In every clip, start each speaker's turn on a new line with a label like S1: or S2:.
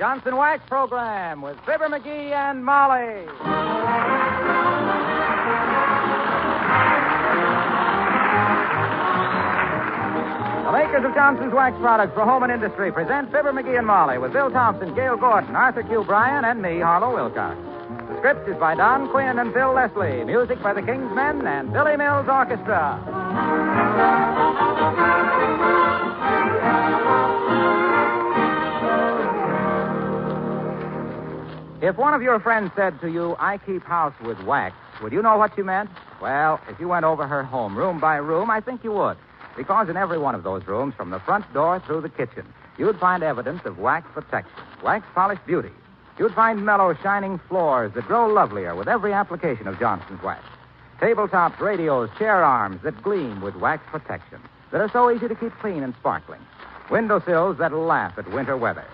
S1: Johnson Wax program with Fibber, McGee, and Molly. The makers of Johnson's Wax products for home and industry present Fibber, McGee, and Molly with Bill Thompson, Gail Gordon, Arthur Q. Bryan, and me, Harlow Wilcox. The script is by Don Quinn and Phil Leslie. Music by the King's Men and Billy Mills Orchestra. If one of your friends said to you, I keep house with wax, would you know what she meant? Well, if you went over her home room by room, I think you would. Because in every one of those rooms, from the front door through the kitchen, you'd find evidence of wax protection, wax-polished beauty. You'd find mellow, shining floors that grow lovelier with every application of Johnson's Wax. Tabletops, radios, chair arms that gleam with wax protection, that are so easy to keep clean and sparkling. Windowsills that'll laugh at winter weather.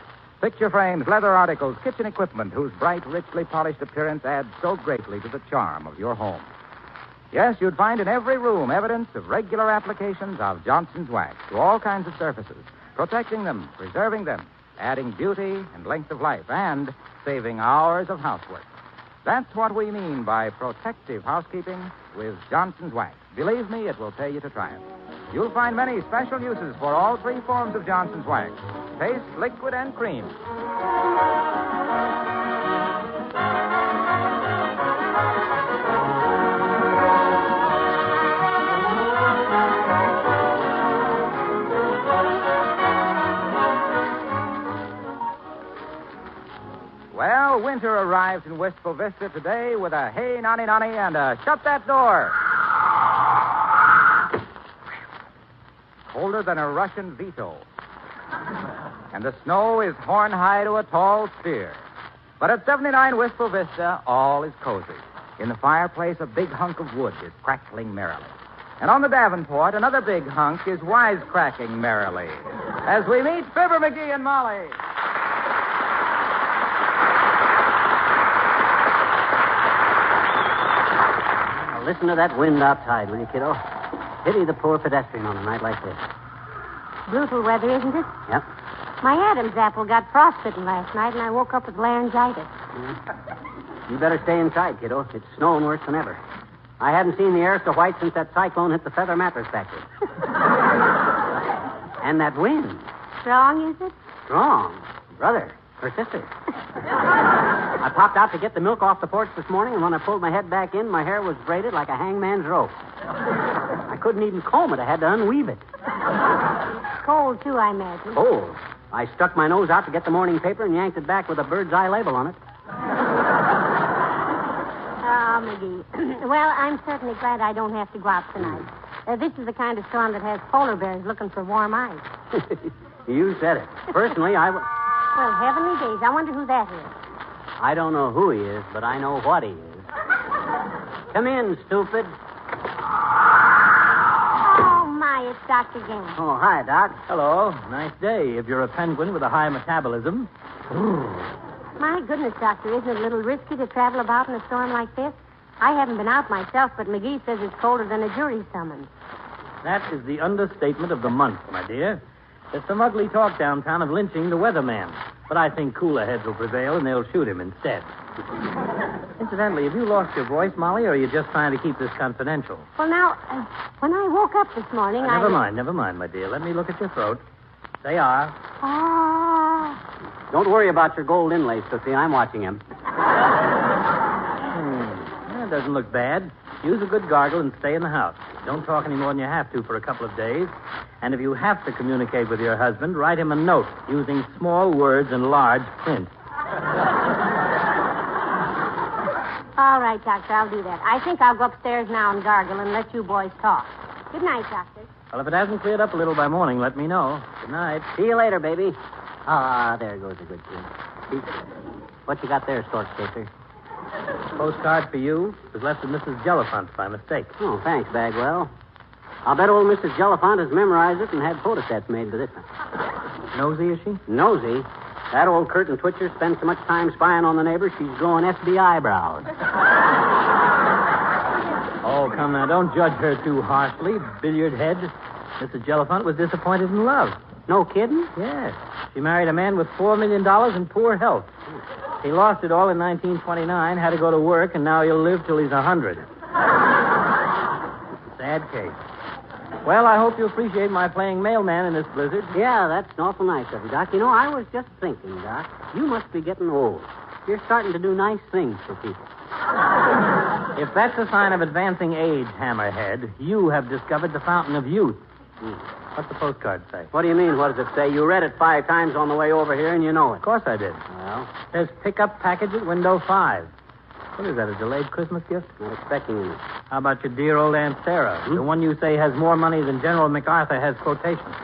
S1: Picture frames, leather articles, kitchen equipment whose bright, richly polished appearance adds so greatly to the charm of your home. Yes, you'd find in every room evidence of regular applications of Johnson's Wax to all kinds of surfaces, protecting them, preserving them, adding beauty and length of life, and saving hours of housework. That's what we mean by protective housekeeping with Johnson's Wax. Believe me, it will pay you to try it. You'll find many special uses for all three forms of Johnson's Wax: paste, liquid, and cream. Well, winter arrives in Wistful Vista today with a hey, nonny, nonny, and a shut that door. Colder than a Russian veto. And the snow is horn high to a tall spear. But at 79 Wistful Vista, all is cozy. In the fireplace, a big hunk of wood is crackling merrily. And on the Davenport, another big hunk is wisecracking merrily. As we meet Fibber, McGee, and Molly.
S2: Now, listen to that wind outside, will you, kiddo? Pity the poor pedestrian on a night like this.
S3: Brutal weather, isn't it?
S2: Yep.
S3: My Adam's apple got frostbitten last night, and I woke up with laryngitis.
S2: You better stay inside, kiddo. It's snowing worse than ever. I haven't seen the air so white since that cyclone hit the feather mattress factory. And that wind.
S3: Strong, is it?
S2: Strong. Brother. Her sister. I popped out to get the milk off the porch this morning, and when I pulled my head back in, my hair was braided like a hangman's rope. I couldn't even comb it. I had to unweave it.
S3: Cold, too, I imagine.
S2: Cold. I stuck my nose out to get the morning paper and yanked it back with a bird's eye label on it.
S3: Oh, McGee. Well, I'm certainly glad I don't have to go out tonight. This is the kind of storm that has polar bears looking for warm ice.
S2: You said it. Personally,
S3: Well, heavenly days. I wonder who that is.
S2: I don't know who he is, but I know what he is. Come in, stupid.
S3: Oh, my, it's Dr. Gang.
S2: Oh, hi, Doc.
S4: Hello. Nice day if you're a penguin with a high metabolism.
S3: My goodness, Doctor, isn't it a little risky to travel about in a storm like this? I haven't been out myself, but McGee says it's colder than a jury summons.
S4: That is the understatement of the month, my dear. There's some ugly talk downtown of lynching the weatherman. But I think cooler heads will prevail, and they'll shoot him instead. Incidentally, have you lost your voice, Molly, or are you just trying to keep this confidential?
S3: Well, now, when I woke up this morning,
S4: Never mind, my dear. Let me look at your throat. They are.
S3: Oh.
S2: Don't worry about your gold inlays, Sophie. I'm watching him.
S4: That doesn't look bad. Use a good gargle and stay in the house. Don't talk any more than you have to for a couple of days. And if you have to communicate with your husband, write him a note using small words and large print.
S3: All right, Doctor, I'll do that. I think I'll go upstairs now and gargle and let you boys talk. Good night, Doctor.
S4: Well, if it hasn't cleared up a little by morning, let me know. Good night.
S2: See you later, baby. Ah, there goes a good kid. What you got there, Stork Chaser?
S4: Postcard for you. It was left to Mrs. Jelliphant by mistake.
S2: Oh, thanks, Bagwell. I'll bet old Mrs. Jelliphant has memorized it and had photostats made to this one.
S4: Nosy, is she?
S2: Nosy? That old curtain twitcher spends so much time spying on the neighbors, she's growing FBI brows.
S4: Oh, come now. Don't judge her too harshly, billiard head. Mrs. Jelliphant was disappointed in love.
S2: No kidding?
S4: Yes. She married a man with $4 million and poor health. He lost it all in 1929, had to go to work, and now he'll live till he's 100. Sad case. Well, I hope you appreciate my playing mailman in this blizzard.
S2: Yeah, that's awful nice of you, Doc. You know, I was just thinking, Doc, you must be getting old. You're starting to do nice things for people.
S4: If that's a sign of advancing age, Hammerhead, you have discovered the fountain of youth. What's the postcard say?
S2: What do you mean, what does it say? You read it 5 times on the way over here, and you know it.
S4: Of course I did.
S2: Well,
S4: It says pick up package at window 5. What is that, a delayed Christmas gift?
S2: not expecting any.
S4: How about your dear old Aunt Sarah? The one you say has more money than General MacArthur has quotations.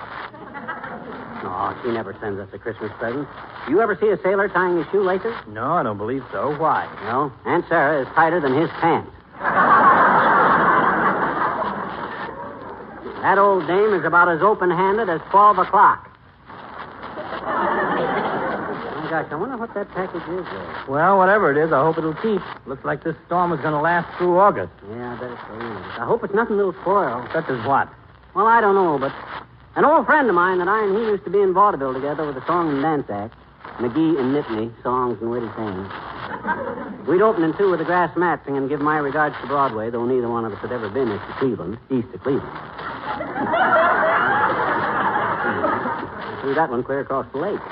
S2: No, she never sends us a Christmas present. You ever see a sailor tying his shoelaces?
S4: No, I don't believe so. Why?
S2: No. Aunt Sarah is tighter than his pants. That old dame is about as open-handed as 12 o'clock. Oh, gosh, I wonder what that package is there.
S4: Well, whatever it is, I hope it'll keep. Looks like this storm is going to last through August.
S2: Yeah, I better believe it. I hope it's nothing that'll spoil.
S4: Such as what?
S2: Well, I don't know, but an old friend of mine that I and he used to be in vaudeville together with a song and dance act, MCGee and Nittany, songs and witty sayings. We'd open in 2 with the Grass Mat singing and give my regards to Broadway, though neither one of us had ever been east of Cleveland. Threw that one clear across the lake. Of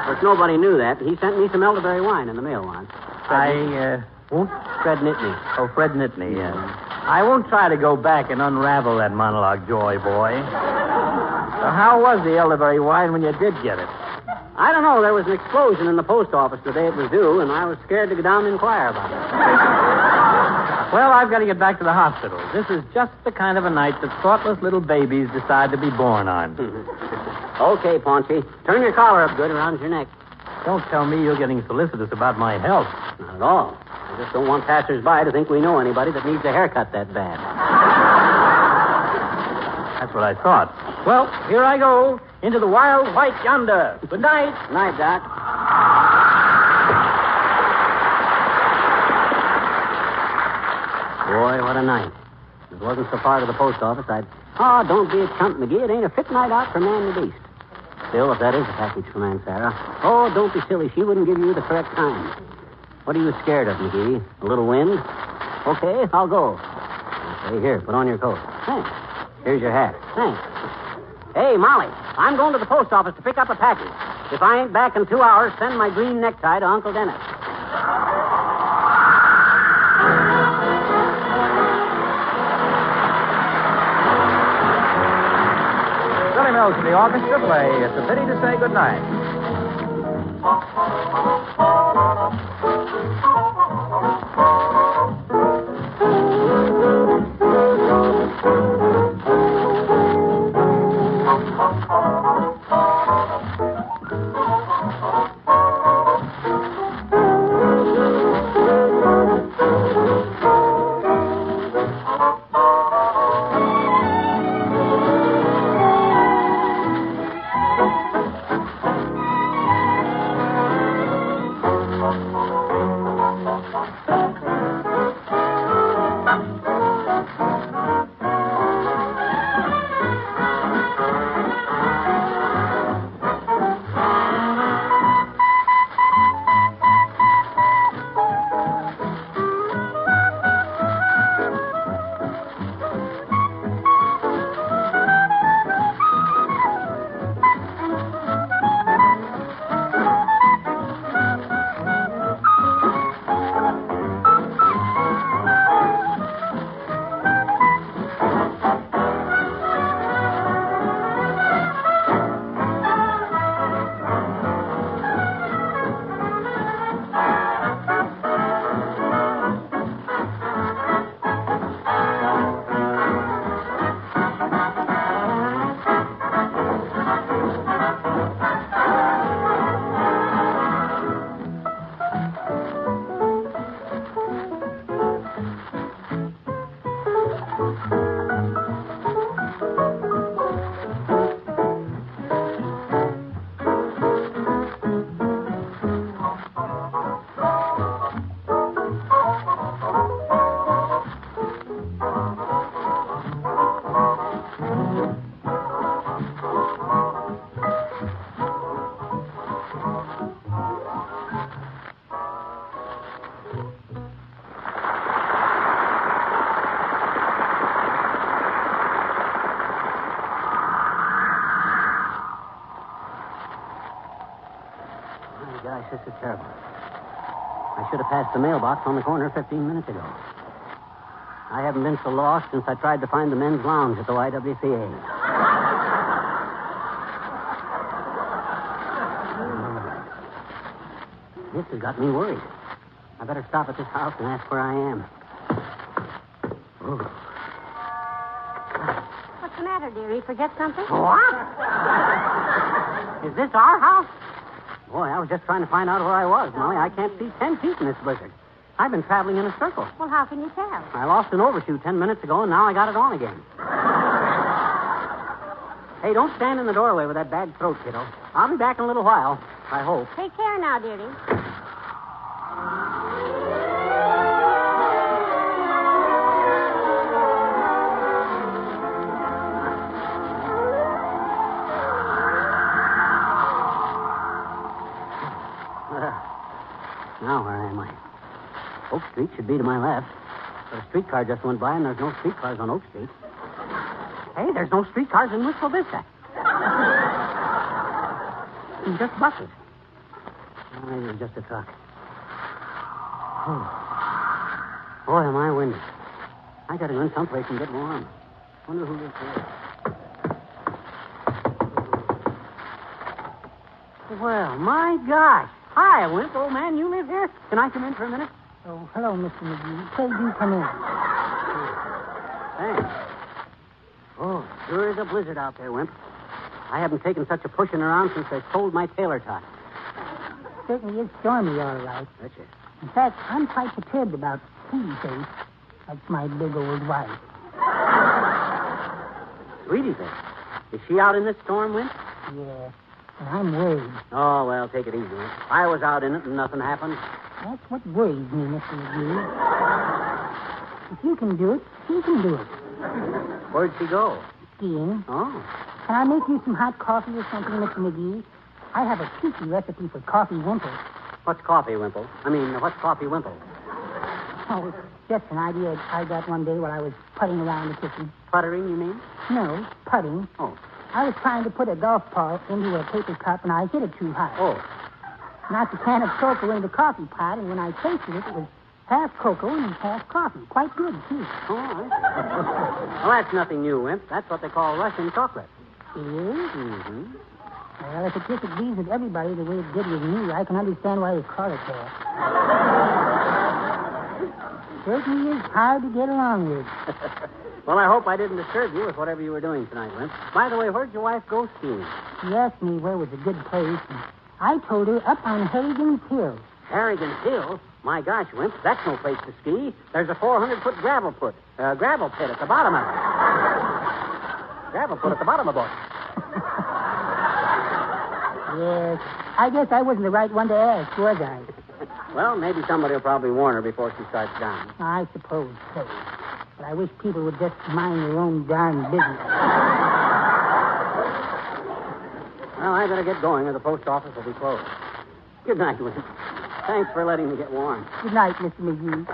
S2: course, nobody knew that. He sent me some elderberry wine in the mail once.
S4: I won't...
S2: Fred Nittany.
S4: Oh, Fred Nittany, yes. I won't try to go back and unravel that monologue, Joy Boy. So how was the elderberry wine when you did get it?
S2: I don't know. There was an explosion in the post office the day it was due, and I was scared to go down and inquire about it.
S4: Well, I've got to get back to the hospital. This is just the kind of a night that thoughtless little babies decide to be born on.
S2: Okay, Paunchy. Turn your collar up good around your neck.
S4: Don't tell me you're getting solicitous about my health.
S2: Not at all. I just don't want passers-by to think we know anybody that needs a haircut that bad.
S4: That's what I thought. Well, here I go. Into the wild white yonder. Good night.
S2: Night, Doc. Boy, what a night. If it wasn't so far to the post office, I'd... Oh, don't be a chump, McGee. It ain't a fit night out for man and beast. Still, if that is a package from Aunt Sarah... Oh, don't be silly. She wouldn't give you the correct time. What are you scared of, McGee? A little wind? Okay, I'll go. Okay, here, put on your coat. Thanks. Here's your hat. Thanks. Hey, Molly, I'm going to the post office to pick up a package. If I ain't back in 2 hours, send my green necktie to Uncle Dennis.
S1: Billy Mills from the orchestra play It's a Pity to Say Goodnight.
S2: gosh, this is terrible. I should have passed the mailbox on the corner 15 minutes ago. I haven't been so lost since I tried to find the men's lounge at the YWCA. This has got me worried. I better stop at this house and ask where I am. Oh.
S3: What's the matter, dearie? Forget something?
S2: What? Is this our house? Boy, I was just trying to find out where I was, Molly. I can't see 10 feet in this blizzard. I've been traveling in a circle.
S3: Well, how can you tell?
S2: I lost an overshoe 10 minutes ago, and now I got it on again. Hey, don't stand in the doorway with that bad throat, kiddo. I'll be back in a little while, I hope.
S3: Take care now, dearie.
S2: Now, where am I? Oak Street should be to my left. But a streetcar just went by, and there's no streetcars on Oak Street. Hey, there's no streetcars in Wistful Vista. It's just buses. Oh, maybe it's just a truck. Oh. Boy, am I windy. I gotta go in someplace and get warm. Wonder who lives here. Well, my gosh. Hi, Wimp, old man. You live here? Can I come in for a minute?
S5: Oh, hello, Mr. McGee. Pray do come in.
S2: Thanks. Oh, sure is a blizzard out there, Wimp. I haven't taken such a pushing around since they sold my tailor tot.
S5: Certainly is stormy, all right.
S2: That's it.
S5: In fact, I'm quite perturbed about Sweetie Face. That's my big old wife.
S2: Sweetie Face. Is she out in this storm, Wimp?
S5: Yeah, and I'm worried.
S2: Oh, well, take it easy, Wimp. I was out in it and nothing happened.
S5: That's what worries me, Mr. McGee. If you can do it, she can do it.
S2: Where'd she go?
S5: Skiing.
S2: Oh.
S5: Can I make you some hot coffee or something, Mr. McGee? I have a cheeky recipe for coffee wimple.
S2: What's coffee, Wimple? What's coffee wimple?
S5: Oh, it's just an idea I got one day while I was putting around the kitchen.
S2: Puttering, you mean?
S5: No, putting.
S2: Oh.
S5: I was trying to put a golf ball into a paper cup, and I hit it too high.
S2: Oh.
S5: Knocked a can of cocoa in the coffee pot, and when I tasted it, it was half cocoa and half coffee. Quite good, too.
S2: Oh, I see. Well, that's nothing new, Wimp. That's what they call Russian chocolate.
S5: It is?
S2: Mm-hmm.
S5: Well, if it disagrees with everybody the way it did with me, I can understand why they call it that. Certainly is hard to get along with.
S2: Well, I hope I didn't disturb you with whatever you were doing tonight, Wimp. By the way, where'd your wife go skiing?
S5: She asked me where was a good place, and I told her up on Harrigan's Hill.
S2: Harrigan's Hill? My gosh, Wimp, that's no place to ski. There's a 400-foot gravel pit at the bottom of it. Gravel pit at the bottom of it.
S5: Yes, I guess I wasn't the right one to ask, was I?
S2: Well, maybe somebody will probably warn her before she starts down.
S5: I suppose so. But I wish people would just mind their own darn business.
S2: Well, I better get going or the post office will be closed. Good night, Wimp. Thanks for letting me get warm.
S5: Good night, Mr. McGee.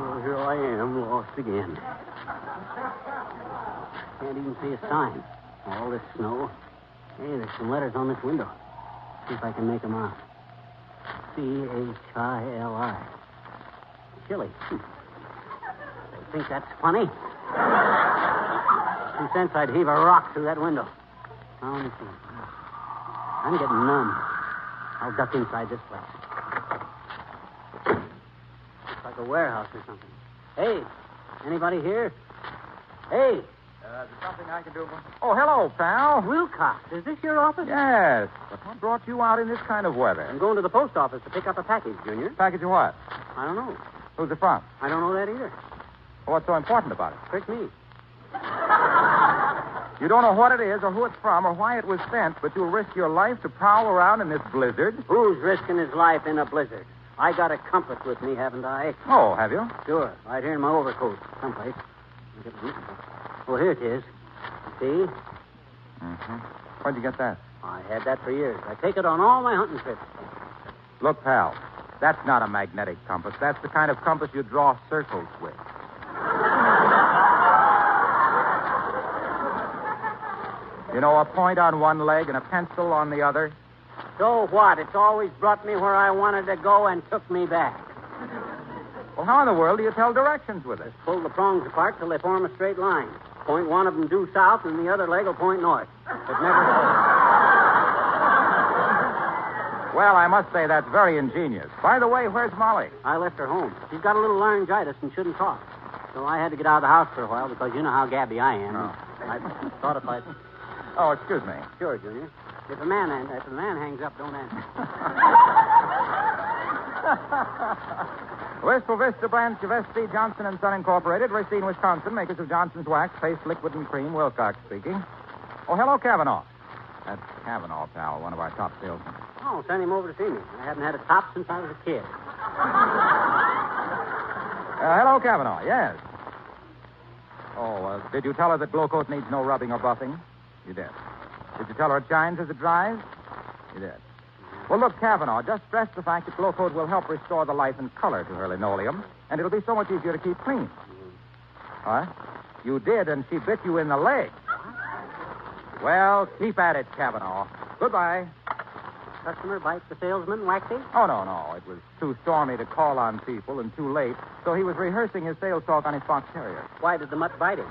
S2: Oh, here I am, lost again. Can't even see a sign. All this snow. Hey, there's some letters on this window. See if I can make them out. C-H-I-L-I. Chili. You think that's funny? 2 cents, I'd heave a rock through that window. Now, let me see. I'm getting numb. I'll duck inside this place. Looks like a warehouse or something. Hey, anybody here? Hey.
S1: There's something I can do. Oh, hello, pal.
S2: Wilcox, is this your office?
S1: Yes. But what brought you out in this kind of weather?
S2: I'm going to the post office to pick up a package, Junior.
S1: Package of what?
S2: I don't know.
S1: Who's it from?
S2: I don't know that either.
S1: Well, what's so important about it?
S2: Trick me.
S1: You don't know what it is or who it's from or why it was sent, but you'll risk your life to prowl around in this blizzard?
S2: Who's risking his life in a blizzard? I got a compass with me, haven't I?
S1: Oh, have you?
S2: Sure. Right here in my overcoat, someplace. Oh, here it is. See?
S1: Mm-hmm. Where'd you get that?
S2: I had that for years. I take it on all my hunting trips.
S1: Look, pal, that's not a magnetic compass. That's the kind of compass you draw circles with. You know, a point on one leg and a pencil on the other.
S2: So what? It's always brought me where I wanted to go and took me back.
S1: Well, how in the world do you tell directions with it?
S2: Pull the prongs apart till they form a straight line. Point one of them due south, and the other leg will point north. It never goes.
S1: Well, I must say that's very ingenious. By the way, where's Molly?
S2: I left her home. She's got a little laryngitis and shouldn't talk. So I had to get out of the house for a while because you know how gabby I am.
S1: Oh.
S2: I thought if I'd...
S1: Oh, excuse me.
S2: Sure, Junior. If a man hangs up, don't answer.
S1: Wistful Vista Branch of S.C. Johnson & Son Incorporated, Racine, Wisconsin, makers of Johnson's Wax, Paste, Liquid, and Cream. Wilcox speaking. Oh, hello, Kavanaugh. That's Kavanaugh, pal, one of our top salesmen.
S2: Oh, send him over to see me. I haven't had a top since I was a kid.
S1: Hello, Kavanaugh, yes. Oh, did you tell her that Glowcoat needs no rubbing or buffing? You did. Did you tell her it shines as it dries? You did. Well, look, Kavanaugh, just stress the fact that Glowcoat will help restore the life and color to her linoleum, and it'll be so much easier to keep clean. What? You did, and she bit you in the leg. Well, keep at it, Kavanaugh. Goodbye.
S2: Customer bites the salesman, Waxy?
S1: Oh, no. It was too stormy to call on people and too late, so he was rehearsing his sales talk on his fox terrier.
S2: Why did the mutt bite him?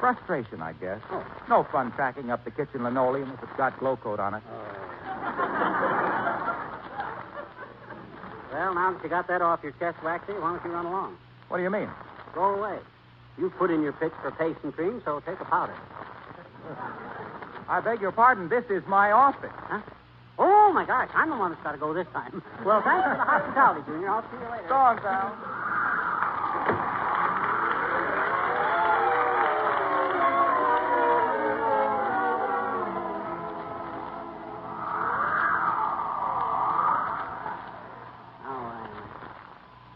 S1: Frustration, I guess.
S2: Oh.
S1: No fun tracking up the kitchen linoleum if it's got Glowcoat on it.
S2: Well, now that you got that off your chest, Waxy, why don't you run along?
S1: What do you mean?
S2: Go away. You put in your pitch for paste and cream, so take a powder.
S1: I beg your pardon. This is my office.
S2: Huh? Oh, my gosh. I'm the one that's got to go this time. Well, thanks for the hospitality, Junior. I'll see you later.
S1: So long, pal.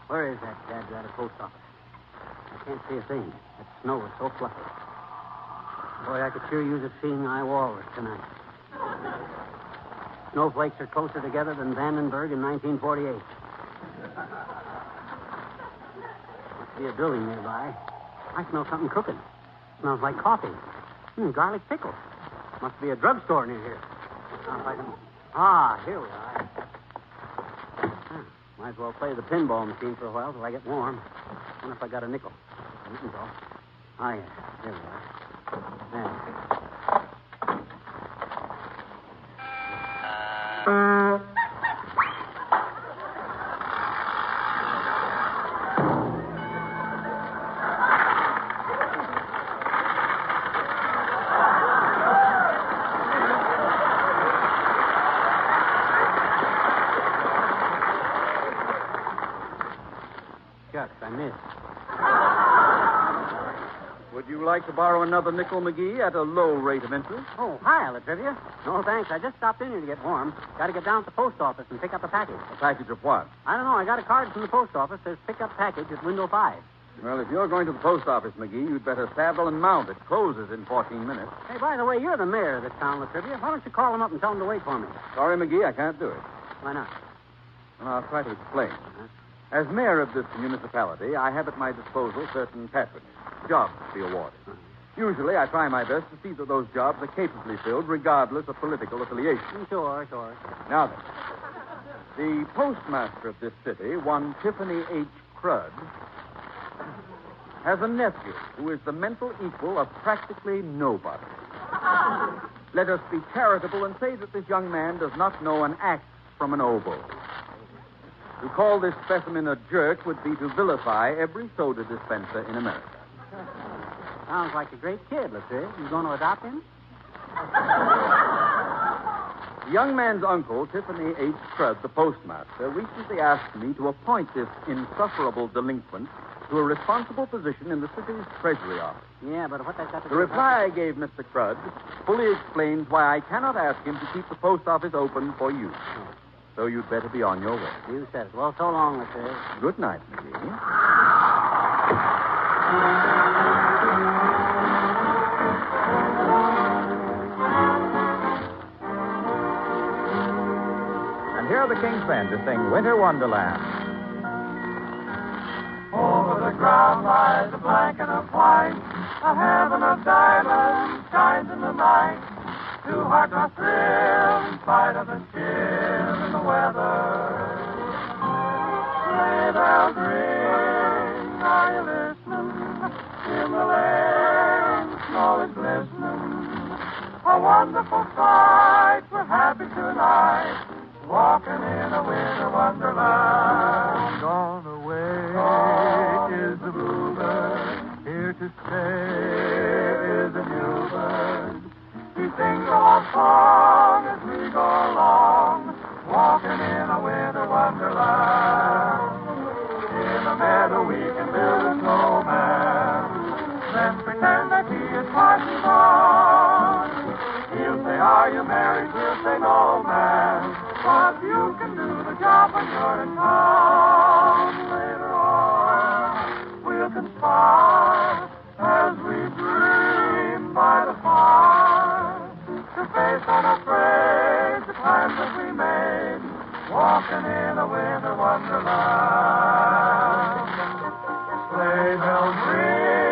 S2: Where is that dad post office? I can't see a thing. That snow is so fluffy. Boy, I could sure use a seeing eye walrus tonight. Snowflakes are closer together than Vandenberg in 1948. Must be a building nearby. I smell something cooking. Smells like coffee. Garlic pickles. Must be a drugstore near here. Now, if I can... Ah, here we are. Might as well play the pinball machine for a while till I get warm. Wonder if I got a nickel. You can go. Oh, yeah. Here we are. There. Shucks, I missed.
S6: Would you like to borrow another nickel, McGee, at a low rate of interest?
S2: Oh, hi, Latrivia. No, thanks. I just stopped in here to get warm. Got to get down to the post office and pick up a package.
S6: A package of what?
S2: I don't know. I got a card from the post office. Says pick up package at window 5.
S6: Well, if you're going to the post office, McGee, you'd better saddle and mount. It closes in 14 minutes.
S2: Hey, by the way, you're the mayor of this town, Latrivia. Why don't you call him up and tell him to wait for me?
S6: Sorry, McGee, I can't do it.
S2: Why not?
S6: Well, I'll try to explain. As mayor of this municipality, I have at my disposal certain patronage, jobs to be awarded. Usually, I try my best to see that those jobs are capably filled, regardless of political affiliation.
S2: Sure.
S6: Now then, the postmaster of this city, one Tiffany H. Crudd, has a nephew who is the mental equal of practically nobody. Let us be charitable and say that this young man does not know an axe from an oboe. To call this specimen a jerk would be to vilify every soda dispenser in America.
S2: Sounds like a great kid, Latrivia. You going to adopt him?
S6: The young man's uncle, Tiffany H. Crudd, the postmaster, recently asked me to appoint this insufferable delinquent to a responsible position in the city's treasury office.
S2: Yeah, but what that got to
S6: The
S2: do...
S6: reply I gave Mr. Crudd fully explains why I cannot ask him to keep the post office open for you. So you'd better be on your way.
S2: You said it. Well, so long, Latrivia.
S6: Good night, McGee.
S1: And And here are the King's Men to sing Winter Wonderland.
S7: Over the ground lies a blanket of white, a heaven of diamonds shines in the night. Two hearts are thrilled in spite of the chill in the weather. Sleigh bells ring, are you listening? In the lane, snow is glistening. A wonderful sight, we're happy tonight, walking in a winter wonderland. Gone away is the bluebird, here to stay is the new bird. He sings a love song as we go along, walking in a winter wonderland. In the meadow we can build a snowman, then pretend that he is Parson Brown. He'll say, are you married? We'll say, no, man. But you can do the job when you're in town. Later on, we'll conspire as we dream by the fire to face unafraid the plans that we made, walking in a winter wonderland. Sleigh bells ring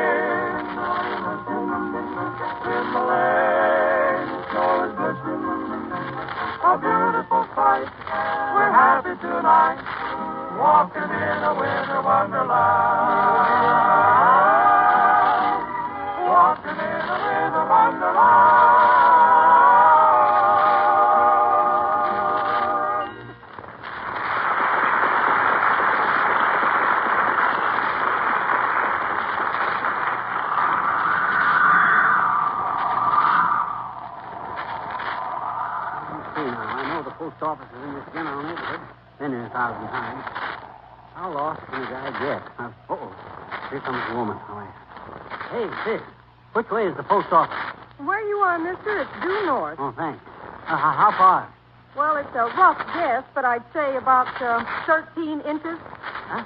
S7: in the lane, snow is glistening. A beautiful sight, we're happy tonight, walking in a winter wonderland. Walking in a winter wonderland.
S2: Post office is in this general neighborhood. Been there 1,000 times. How lost can a guy get? Here comes the woman. Hey, sis, which way is the post office?
S8: Where you are, mister, it's due north.
S2: Oh, thanks. How far?
S8: Well, it's a rough guess, but I'd say about 13 inches.
S2: Huh?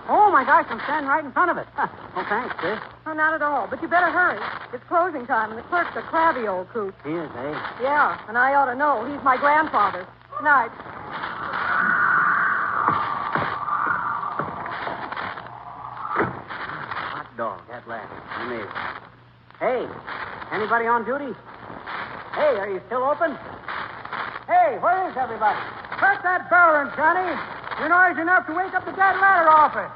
S2: Oh, my gosh, I'm standing right in front of it. Oh, thanks, sis.
S8: Oh, not at all, but you better hurry. It's closing time, and the clerk's a crabby old coot.
S2: He is, eh?
S8: Yeah, and I ought to know. He's my grandfather. Good night.
S2: Hot dog, that last. Amazing. Hey, anybody on duty? Hey, are you still open? Hey, where is everybody?
S5: Press that bell then, Johnny. You're noisy enough to wake up the dead letter office.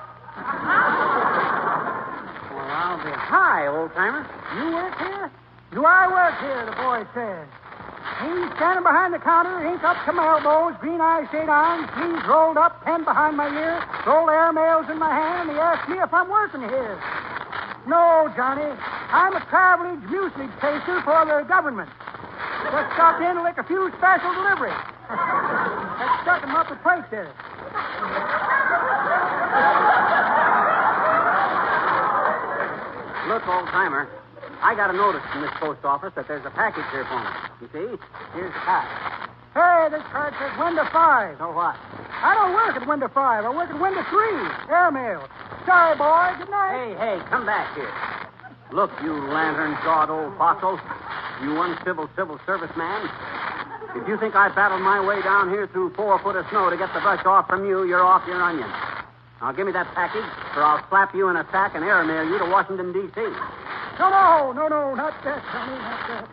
S2: Well, I'll be high, old-timer.
S5: You work here? Do I work here, the boy says. He's standing behind the counter, ink up to my elbows, green eye shade on, sleeves rolled up, pen behind my ear, rolled airmails in my hand, and he asks me if I'm working here. No, Johnny. I'm a travelage mucilage chaser for the government. Just stopped in to lick a few special deliveries. Let's stuck him up with plate there.
S2: Look, old-timer, I got a notice from this post office that there's a package here for me. You see? Here's the card.
S5: Hey, this card says window 5.
S2: So what?
S5: I don't work at window 5. I work at window 3. Airmail. Sorry, boy. Good night.
S2: Hey, come back here. Look, you lantern-jawed old fossil. You uncivil civil service man. If you think I battled my way down here through 4 foot of snow to get the brush off from you, you're off your onion. Now give me that package, or I'll slap you in a sack and airmail you to Washington, D.C.
S5: No, not that, Johnny, not that.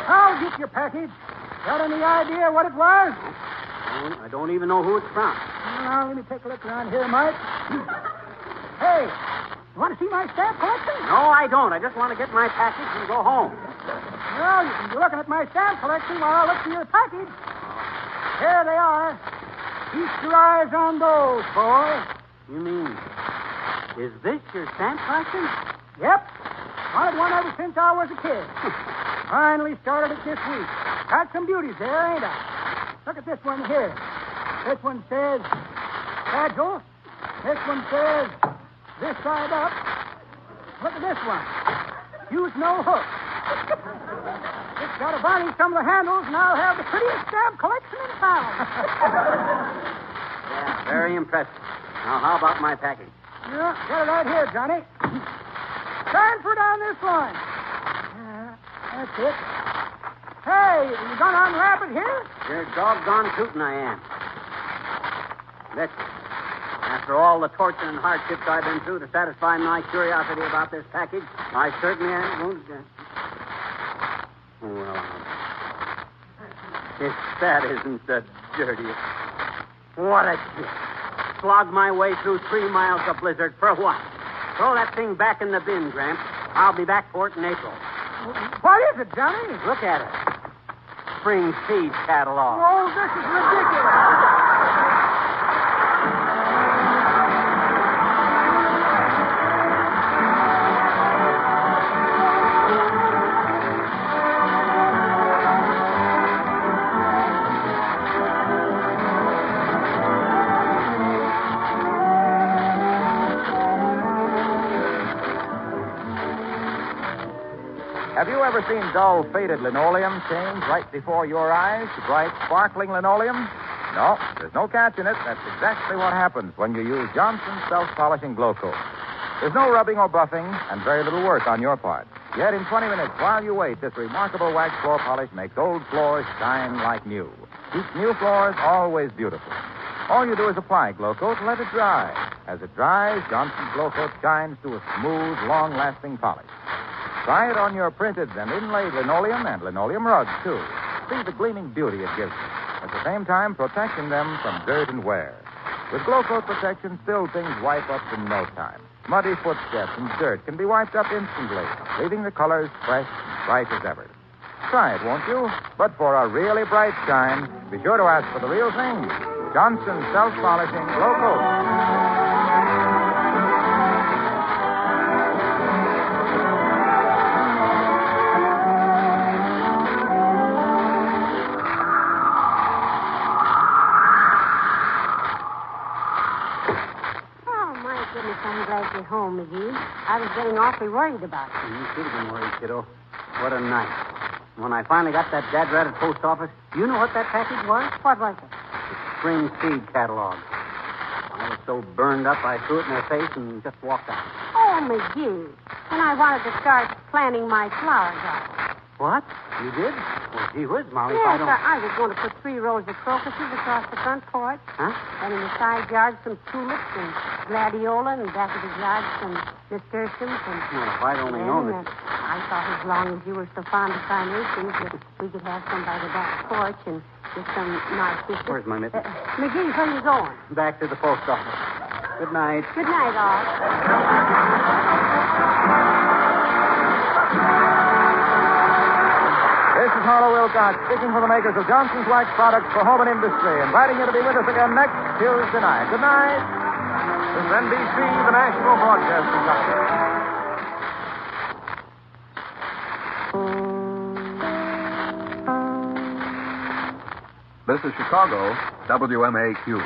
S5: I'll get your package. Got any idea what it was?
S2: I don't even know who it's from.
S5: Now, let me take a look around here, Mike. Hey, you want to see my stamp collection?
S2: No, I don't. I just want to get my package and go home.
S5: Well, you can be looking at my stamp collection while I look for your package. Here they are. Keep your eyes on those, boy.
S2: You mean, is this your stamp collection?
S5: Yep. Wanted one ever since I was a kid. Finally started it this week. Got some beauties there, ain't I? Look at this one here. This one says, fragile. This one says, this side up. Look at this one. Use no hook. Just got to varnish some of the handles, and I'll have the prettiest stamp collection in town.
S2: Yeah, very impressive. Now, how about my package?
S5: Yeah, got it right here, Johnny. Transfer down this line. That's it. Hey, you gonna unwrap it here?
S2: You're doggone tootin' I am. Betcha. After all the torture and hardships I've been through to satisfy my curiosity about this package, I certainly won't. Well, if that isn't the dirtiest. What a kid. Slogged my way through 3 miles of blizzard for what? Throw that thing back in the bin, Gramps. I'll be back for it in April.
S5: What is it, Johnny?
S2: Look at it. Spring seed catalog.
S5: Oh, this is ridiculous.
S1: Have you ever seen dull, faded linoleum change right before your eyes to bright, sparkling linoleum? No, there's no catch in it. That's exactly what happens when you use Johnson's self-polishing glow coat. There's no rubbing or buffing and very little work on your part. Yet in 20 minutes, while you wait, this remarkable wax floor polish makes old floors shine like new. Keeps new floors always beautiful. All you do is apply glow coat and let it dry. As it dries, Johnson's glow coat shines to a smooth, long-lasting polish. Try it on your printed and inlaid linoleum and linoleum rugs, too. See the gleaming beauty it gives you. At the same time, protecting them from dirt and wear. With glow coat protection, still things wipe up in no time. Muddy footsteps and dirt can be wiped up instantly, leaving the colors fresh and bright as ever. Try it, won't you? But for a really bright shine, be sure to ask for the real thing. Johnson's self-polishing glow coat.
S3: I'm glad you're home, McGee. I was getting awfully worried about you.
S2: You should have been worried, kiddo. What a night. When I finally got that dad-ratted post office, do you know what that package was?
S3: What was it?
S2: The spring seed catalog. I was so burned up, I threw it in their face and just walked out.
S3: Oh, McGee. When I wanted to start planting my flower garden.
S2: What? You did? Well, gee whiz, Molly, if
S3: Yes,
S2: I don't...
S3: I was going to put 3 rows of crocuses across the front porch.
S2: Huh?
S3: And in the side yard, some tulips and gladiola, and back of the yard, some nasturtiums and...
S2: Well, if I'd only known it.
S3: I thought as long as you were so fond of carnations that we could have some by the back porch and get some narcissus.
S2: Where's my mitten?
S3: McGee, where are you going?
S2: Back to the post office. Good night.
S3: Good night, all.
S1: This is Harlow Wilcox, speaking for the makers of Johnson's Wax Products for Home and Industry, inviting you to be with us again next Tuesday night. Good night. This is NBC, the National Broadcasting Company.
S9: This is Chicago, WMAQ.